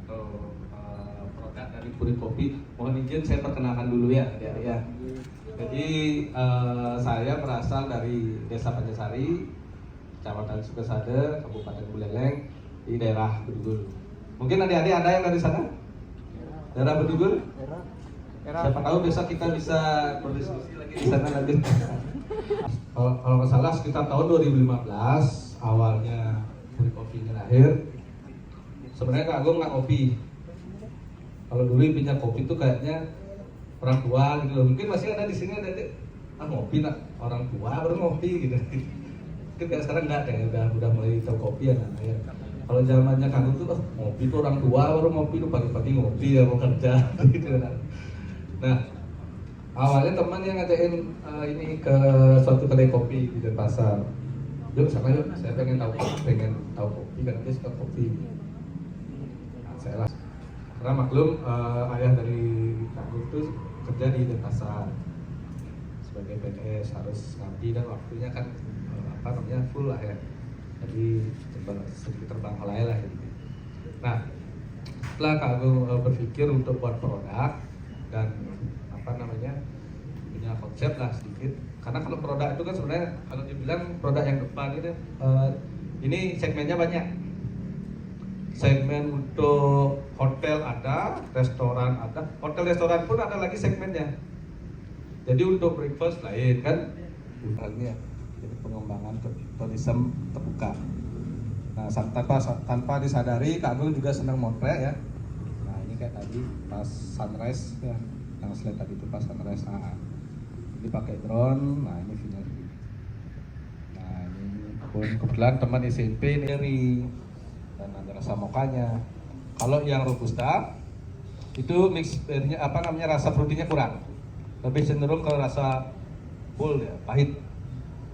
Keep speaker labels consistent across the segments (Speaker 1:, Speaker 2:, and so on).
Speaker 1: atau produk dari Puri Kopi. Mohon izin saya perkenalkan dulu ya, adik-adik ya. Jadi saya berasal dari Desa Pancasari, Kecamatan Sukasade, Kabupaten Buleleng, di daerah Bedugul. Mungkin adik-adik ada yang dari sana? Daerah Bedugul? Siapa tahu besok kita bisa berdiskusi lagi di sana nanti. Kalau nggak salah sekitar tahun 2015 awalnya Puri Kopi ini lahir. Sebenarnya Kak Agung nggak kopi. Kalau dulu pinjam kopi itu kayaknya orang tua gitu loh. Mungkin masih ada di sini ada ngopi nak orang tua baru ngopi gitu. Mungkin kayak sekarang nggak deh, udah mulai tahu kopi ya namanya. Kalau zamannya Kak Agung tuh ngopi tuh orang tua baru ngopi tuh pagi-pagi ngopi ya mau kerja gitu kan. Nah, awalnya teman yang ngajakin ini ke suatu kedai kopi di Denpasar. Yuk sana yuk, saya pengen tahu kopi kan dia suka kopi. Nah, saya lah. Karena maklum ayah dari Kak itu kerja di Denpasar sebagai PNS, harus ngabdi dan waktunya kan full lah ya. Jadi sedikit terbang halai lah gitu. Nah, setelah Kak Agung berpikir untuk buat produk dan punya konsep lah sedikit, karena kalau produk itu kan sebenarnya kalau dibilang produk yang depan ini segmennya banyak. Segmen untuk hotel ada, restoran ada, hotel restoran pun ada lagi segmennya. Jadi untuk breakfast lain kan, ini ya, jadi pengembangan tourism terbuka. Nah, tanpa disadari Kak Agung juga senang motret ya. Nah ini kayak tadi pas sunrise ya, yang slide tadi itu pas sunrise. Nah, ini pakai drone. Nah ini video. Nah ini pun kebetulan teman SMP ini dan ada rasa mokanya. Kalau yang robusta itu mixnya rasa fruitynya kurang, lebih cenderung ke rasa full ya,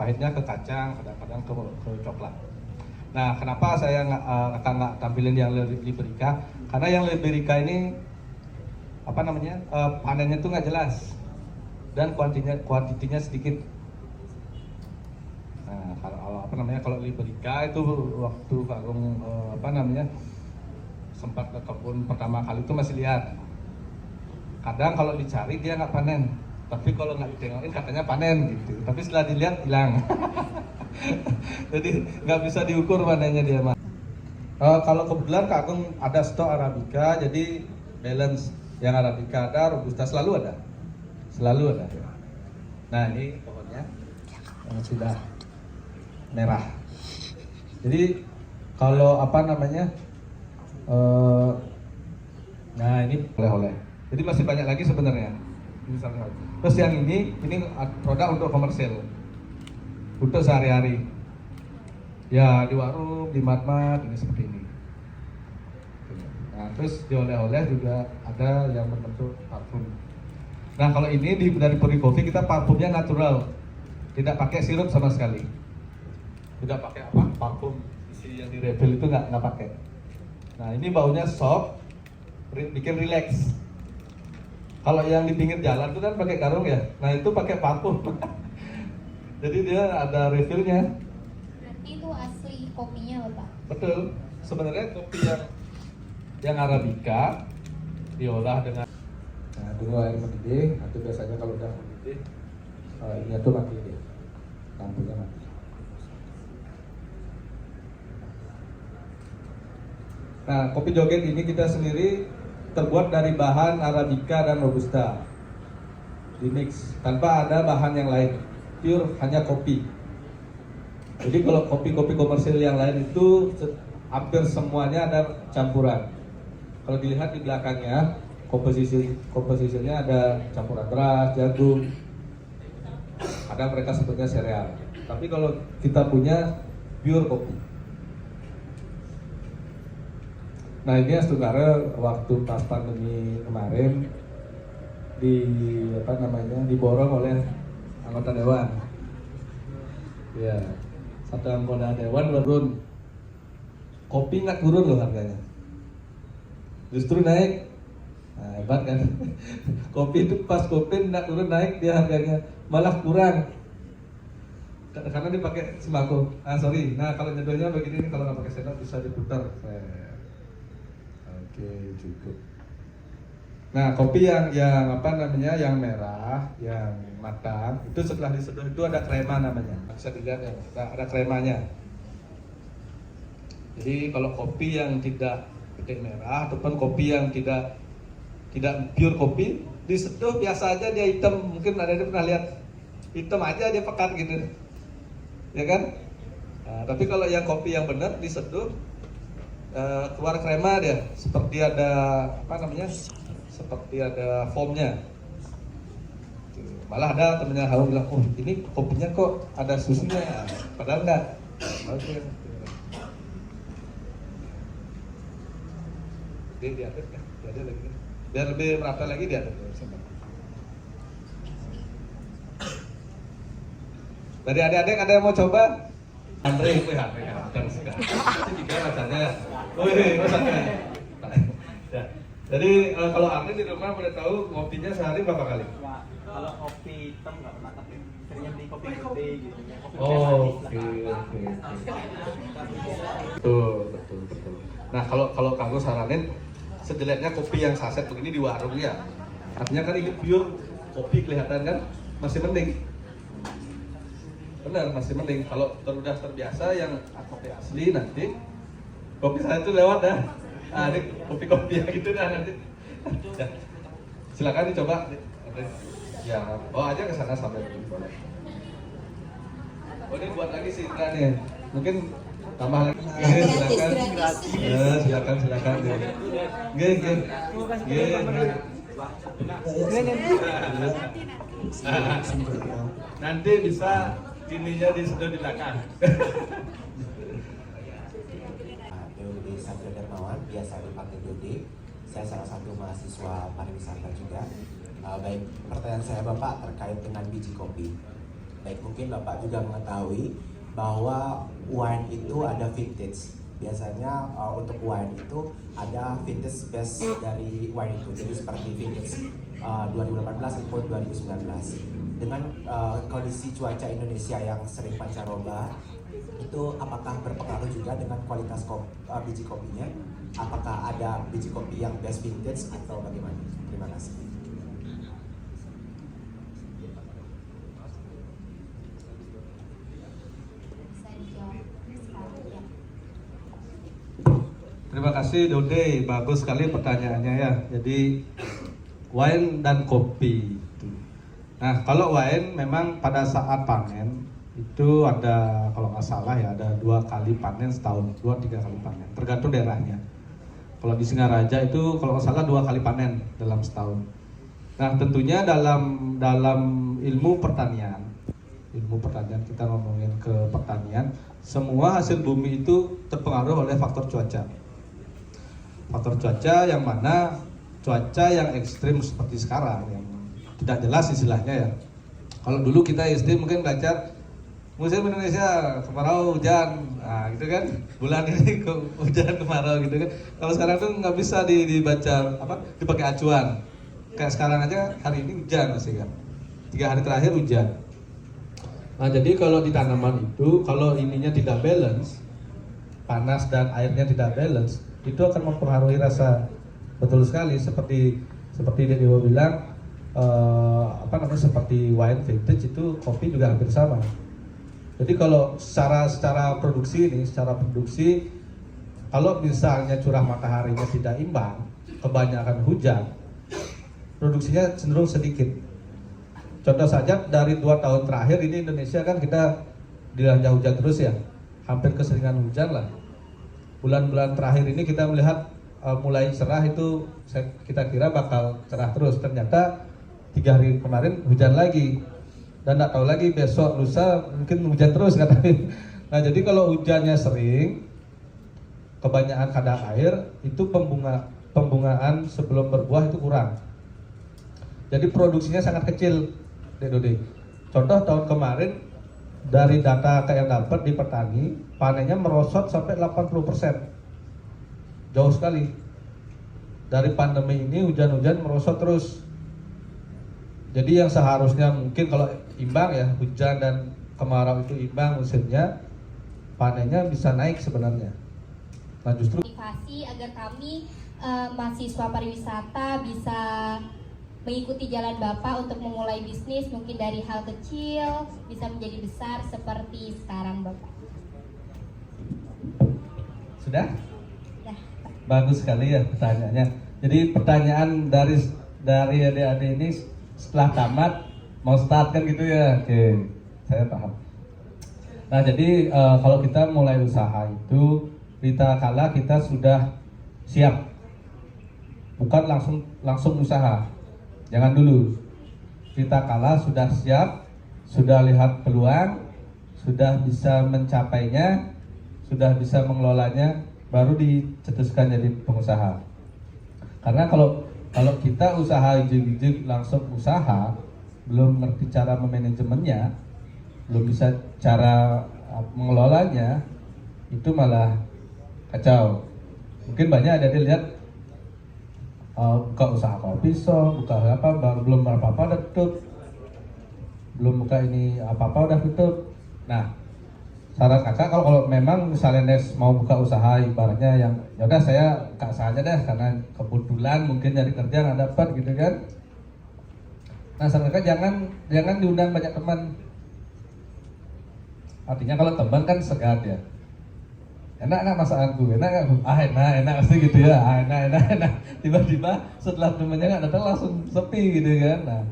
Speaker 1: pahitnya ke kacang, kadang-kadang ke coklat. Nah, kenapa saya nggak tampilin yang Liberica? Karena yang Liberica ini panennya tuh nggak jelas dan kuantitinya sedikit. Nah, kalau Liberica itu waktu Kak Agung sempat ke kebun pertama kali itu masih lihat. Kadang kalau dicari dia nggak panen, tapi kalau nggak ditengokin katanya panen gitu. Tapi setelah dilihat hilang. Jadi nggak bisa diukur panennya dia mah. Kalau kebetulan Kak Agung ada stok Arabica, jadi balance yang Arabica ada, Robusta selalu ada. Nah ini pohonnya yang sudah merah. Jadi kalau nah ini oleh-oleh. Jadi masih banyak lagi sebenarnya. Terus yang ini produk untuk komersil, untuk sehari-hari. Ya di warung, di mat-mat ini seperti ini. Nah terus di oleh-oleh juga ada yang berbentuk parfum. Nah kalau ini dari Puri Kopi kita parfumnya natural, tidak pakai sirup sama sekali. Tidak pakai parfum isi yang di refill itu nggak pakai. Nah ini baunya soft, bikin relax. Kalau yang di pinggir jalan itu kan pakai karung ya, nah itu pakai parfum. Jadi dia ada refillnya.
Speaker 2: Berarti itu asli kopinya Bapak?
Speaker 1: Betul. Sebenarnya kopi yang Arabica diolah dengan dulu air mendidih. Itu biasanya kalau udah mendidih ini tuh mati dia, lampunya mati. Nah kopi joget ini kita sendiri terbuat dari bahan Arabica dan Robusta, di mix tanpa ada bahan yang lain, pure hanya kopi. Jadi kalau kopi-kopi komersil yang lain itu hampir semuanya ada campuran. Kalau dilihat di belakangnya komposisinya ada campuran beras, jagung, ada mereka sebutnya sereal. Tapi kalau kita punya pure kopi. Nah ini saudara waktu pas pandemi kemarin diborong oleh anggota dewan. Ya, satu anggota dewan turun. Kopi nggak turun loh harganya, justru naik. Nah, hebat kan? Kopi itu pas kopi nggak turun naik dia harganya, malah kurang. Karena dipakai sembako. Nah kalau nyedohnya begini nih, kalau nggak pakai sendok bisa diputar. Oke. cukup. Nah, kopi yang apa namanya, yang merah, yang matang, itu setelah diseduh itu ada krema namanya. Bisa dilihat ya, ada kremanya. Jadi kalau kopi yang tidak petik merah ataupun kopi yang tidak pure kopi, diseduh biasa aja dia hitam. Mungkin ada yang pernah lihat hitam aja dia pekat gitu, ya kan? Nah, tapi kalau yang kopi yang benar diseduh keluar krema dia, seperti ada apa namanya? Seperti ada foamnya. Malah ada temennya Harum bilang, oh ini kopinya kok ada susunya, padahal enggak. Oke. Dia diaduk ya, diaduk lagi. Biar lebih merata lagi diaduk. Dari adik-adik ada yang mau coba? Andre, itu ya, dan sekarang. Itu juga rasanya. Wih, rasanya. Ya. Jadi kalau Arni di rumah boleh tahu ngopinya sehari berapa kali?
Speaker 3: Ya, kalau kopi hitam nggak pernah, tapi seringnya beli kopi gede gitu.
Speaker 1: Oh, oke. Betul. Nah, kalau kamu saranin sejeleknya kopi yang saset begini di warung ya. Artinya kan ini pure kopi kelihatan kan masih mending. Benar, masih mending. Kalau udah terbiasa yang kopi asli nanti kopi saya itu lewat dah. Ini kopi-kopi gitu dah nanti. Ya. Silakan dicoba. Ya, bawa aja ke sana sampai boleh. Oh, ini buat lagi sih Indra nih. Mungkin tambah lagi. Silakan. Ya, silakan. Nggih. Nanti bisa ininya diseduh di belakang.
Speaker 4: Dodi Satrio Darmawan, biasa dipanggil Dodi. Saya salah satu mahasiswa pariwisata juga. Baik, pertanyaan saya Bapak terkait dengan biji kopi. Baik, mungkin Bapak juga mengetahui bahwa wine itu ada vintage. Biasanya untuk wine itu ada vintage base dari wine itu. Jadi seperti vintage 2018 ataupun 2019. Dengan kondisi cuaca Indonesia yang sering pancaroba, itu apakah berpengaruh juga dengan kualitas biji kopinya? Apakah ada biji kopi yang best vintage atau bagaimana? Terima kasih.
Speaker 1: Terima kasih Dode, bagus sekali pertanyaannya ya. Jadi wine dan kopi. Nah, kalau wine memang pada saat panen itu ada, kalau nggak salah ya, ada 2 kali panen setahun, 2-3 kali panen, tergantung daerahnya. Kalau di Singaraja itu kalau nggak salah 2 kali panen dalam setahun. Nah, tentunya dalam ilmu pertanian kita ngomongin ke pertanian, semua hasil bumi itu terpengaruh oleh faktor cuaca. Faktor cuaca yang mana cuaca yang ekstrim seperti sekarang yang tidak jelas istilahnya ya. Kalau dulu kita SD mungkin belajar musim Indonesia kemarau hujan, nah gitu kan, bulan ini hujan kemarau gitu kan. Kalau sekarang tuh nggak bisa dibaca dipakai acuan. Kayak sekarang aja hari ini hujan masih kan, 3 hari terakhir hujan. Nah jadi kalau di tanaman itu kalau ininya tidak balance, panas dan airnya tidak balance, itu akan mempengaruhi rasa. Betul sekali seperti Dewa bilang. Seperti wine vintage itu kopi juga hampir sama. Jadi kalau secara produksi kalau misalnya curah mataharinya tidak imbang, kebanyakan hujan, produksinya cenderung sedikit. Contoh saja dari 2 tahun terakhir ini Indonesia kan kita dilanda hujan terus ya, hampir keseringan hujan lah. Bulan-bulan terakhir ini kita melihat mulai cerah itu kita kira bakal cerah terus, ternyata 3 hari kemarin hujan lagi dan nggak tahu lagi besok lusa mungkin hujan terus katanya. Nah jadi kalau hujannya sering, kebanyakan kadar air itu pembungaan sebelum berbuah itu kurang. Jadi produksinya sangat kecil, Dek Dodi. Contoh tahun kemarin dari data yang dapat di petani, panennya merosot sampai 80%. Jauh sekali. Dari pandemi ini hujan-hujan merosot terus. Jadi yang seharusnya mungkin kalau imbang ya, hujan dan kemarau itu imbang musimnya, panennya bisa naik sebenarnya. Nah justru
Speaker 2: motivasi agar kami mahasiswa pariwisata bisa mengikuti jalan Bapak untuk memulai bisnis mungkin dari hal kecil bisa menjadi besar seperti sekarang Bapak?
Speaker 1: Sudah?
Speaker 2: Dah, Pak.
Speaker 1: Bagus sekali ya pertanyaannya. Jadi pertanyaan dari adik-adik ini setelah tamat mau start kan gitu ya? Oke, saya paham. Nah jadi kalau kita mulai usaha itu kita kala kita sudah siap, bukan langsung usaha. Jangan dulu. Kita kala sudah siap, sudah lihat peluang, sudah bisa mencapainya, sudah bisa mengelolanya, baru dicetuskan jadi pengusaha. Karena kalau kita usaha ijik-ijik langsung usaha, belum ngerti cara memanajemennya, belum bisa cara mengelolanya, itu malah kacau. Mungkin banyak ada dilihat buka usaha kopi shop, buka apa, belum apa-apa udah tutup, belum buka ini apa-apa udah tutup. Nah, saran kakak kalau memang misalnya Nes mau buka usaha ibaratnya yang ya udah saya buka saja deh karena kebetulan mungkin nyari kerja nggak dapat gitu kan. Nah, saran kakak jangan diundang banyak teman. Artinya kalau teman kan segan ya. Enak nggak masakanku, enak nggak? Enak pasti gitu ya, enak. Tiba-tiba setelah temennya nggak datang langsung sepi gitu kan. Nah,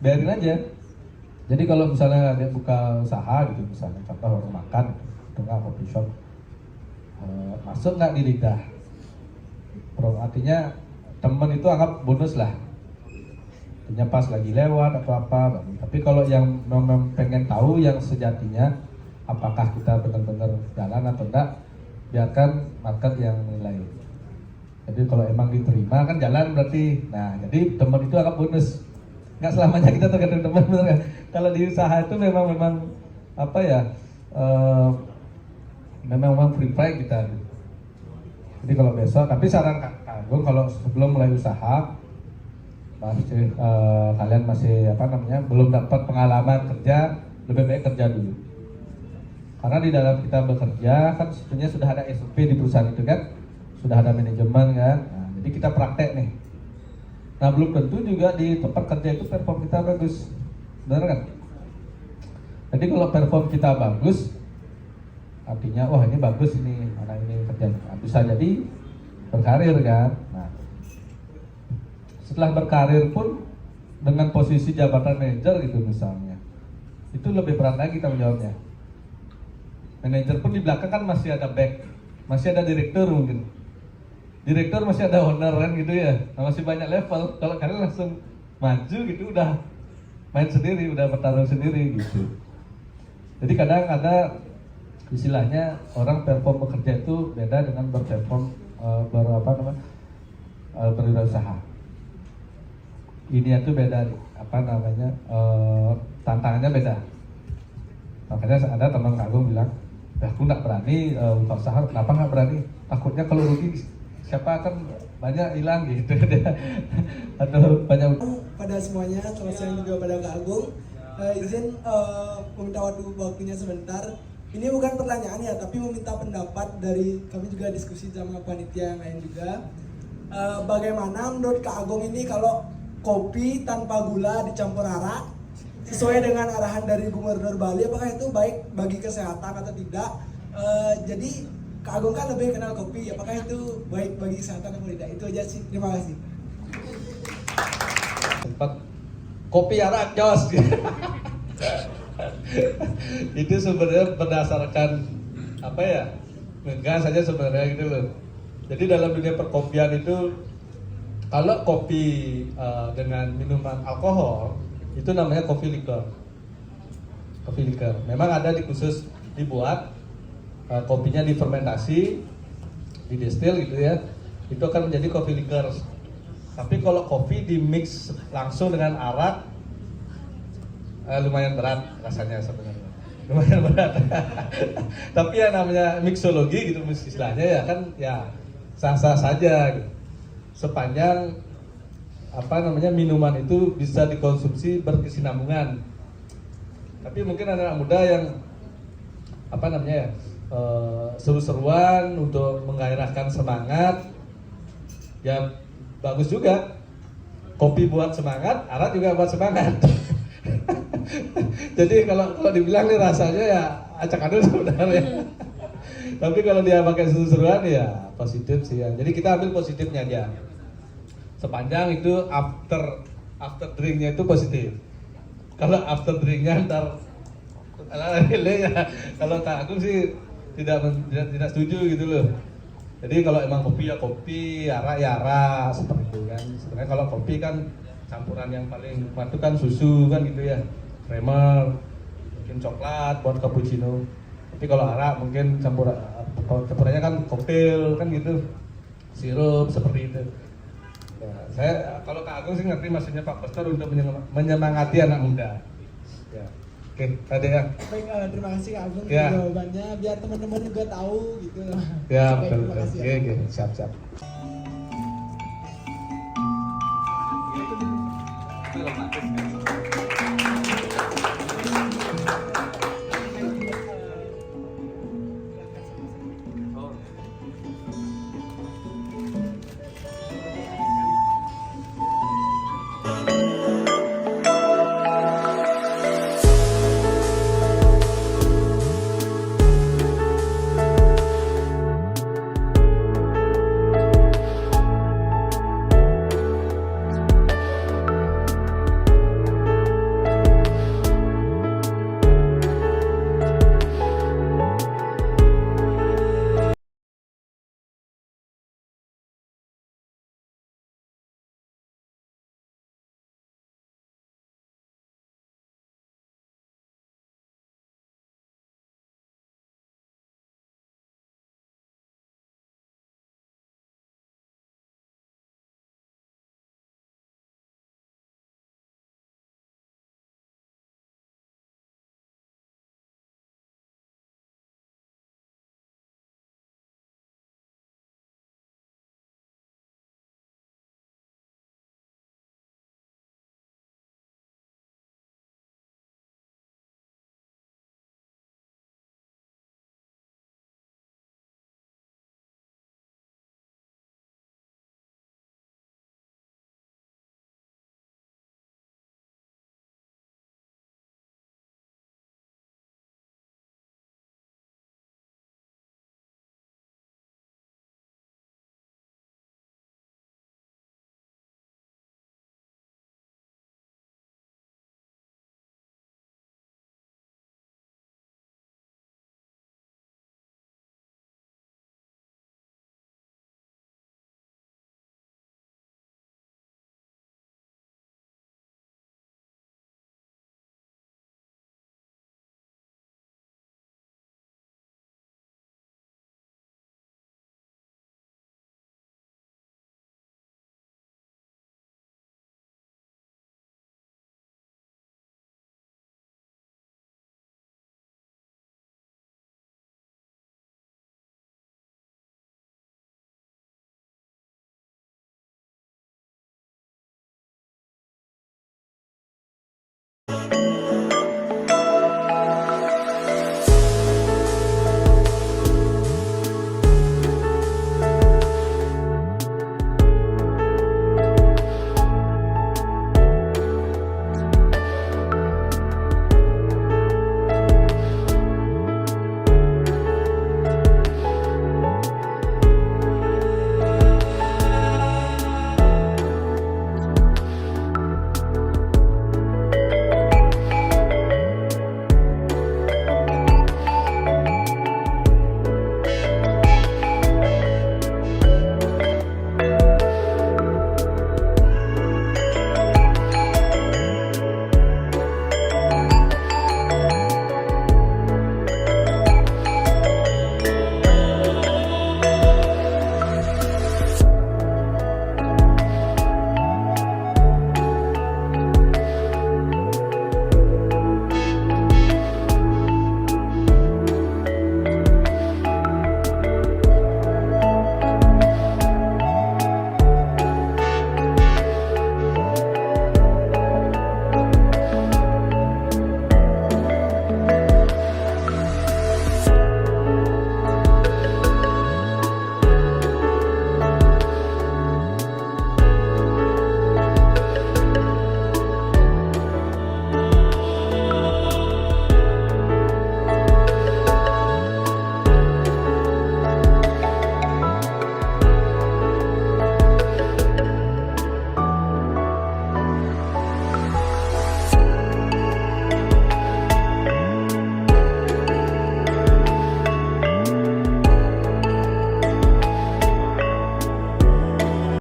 Speaker 1: biarin aja. Jadi kalau misalnya dia buka usaha gitu, misalnya contoh warung makan, gitu, nggak coffee shop, masuk nggak di lidah? Artinya temen itu anggap bonus lah. Artinya pas lagi lewat atau apa. Tapi kalau yang memang pengen tahu yang sejatinya, apakah kita benar-benar jalan atau enggak, biarkan market yang menilai. Jadi kalau emang diterima kan jalan berarti. Nah, jadi teman itu agak bonus. Nggak selamanya kita tergantung teman, benar kan? Kalau di usaha itu memang apa ya? Memang free fly kita. Jadi kalau besok, tapi saran Kak Agung kalau sebelum mulai usaha, kalian masih belum dapat pengalaman kerja, lebih baik kerja dulu. Karena di dalam kita bekerja kan sebenarnya sudah ada SOP di perusahaan itu kan, sudah ada manajemen kan. Nah, jadi kita praktek nih. Nah, belum tentu juga di tempat kerja itu perform kita bagus, benar kan? Jadi kalau perform kita bagus, artinya wah ini bagus ini anak ini kerja, nah, bisa jadi berkarir kan. Nah, setelah berkarir pun dengan posisi jabatan manajer gitu misalnya, itu lebih berat lagi tanggung jawabnya. Manajer pun di belakang kan masih ada back, masih ada direktur mungkin. Direktur masih ada owner kan gitu ya, nah, masih banyak level. Kalau kalian langsung maju gitu udah main sendiri, udah bertarung sendiri gitu. Jadi kadang ada istilahnya orang perform bekerja itu beda dengan berperform berwirausaha. Ini itu beda, tantangannya beda. Makanya ada teman Agung bilang, aku nggak berani buka usaha. Kenapa nggak berani? Takutnya kalau rugi siapa akan banyak hilang gitu. Atau banyak.
Speaker 5: Pada semuanya, selamat siang juga pada Kak Agung. Izin meminta waktunya sebentar. Ini bukan pertanyaan ya, tapi meminta pendapat dari kami juga diskusi sama panitia yang lain juga. Bagaimana menurut Kak Agung ini kalau kopi tanpa gula dicampur arak sesuai dengan arahan dari Gubernur Bali, apakah itu baik bagi kesehatan atau tidak? Jadi Kak Agung kan lebih kenal kopi, apakah itu baik bagi kesehatan atau tidak? Itu aja sih, terima kasih.
Speaker 1: Tempat kopi arak jos. Itu sebenarnya berdasarkan apa ya? Ngegas saja sebenarnya gitu loh. Jadi dalam dunia perkopian itu kalau kopi dengan minuman alkohol itu namanya coffee liquor. Coffee liquor. Memang ada khusus dibuat kopinya difermentasi, didestil gitu ya. Itu akan menjadi coffee liquor. Tapi kalau kopi di mix langsung dengan arak lumayan berat rasanya sebenarnya. Lumayan berat. Tapi ya namanya mixologi gitu istilahnya ya kan ya sah-sah saja gitu. Sepanjang minuman itu bisa dikonsumsi berkesinambungan. Tapi mungkin anak-anak muda yang seru-seruan untuk menggairahkan semangat, ya bagus juga. Kopi buat semangat, arak juga buat semangat. Jadi kalau dibilang nih rasanya ya acak adul sebenarnya. Tapi kalau dia pakai seru-seruan ya positif sih ya. Jadi kita ambil positifnya aja. Sepanjang itu after drinknya itu positif. Kalau after drinknya ntar ya, kalau Kak Agung sih tidak setuju gitu loh. Jadi kalau emang kopi ya kopi, arak ya arak seperti itu kan. Sebenarnya kalau kopi kan campuran yang paling kuat itu kan susu kan gitu ya, creamer, mungkin coklat buat cappuccino. Tapi kalau arak mungkin campurannya kan koktail kan gitu, sirup seperti itu. Ya, saya kalau Kak Agung sih ngerti maksudnya Pak Pastor untuk menyemangati anak muda. Ya, oke, tadi ya.
Speaker 5: Baik, terima kasih Kak Agung
Speaker 1: Ya.
Speaker 5: jawabannya biar teman-teman juga tahu gitu.
Speaker 1: Ya,
Speaker 5: Baik,
Speaker 1: betul.
Speaker 5: terima kasih.
Speaker 1: Oke, siap.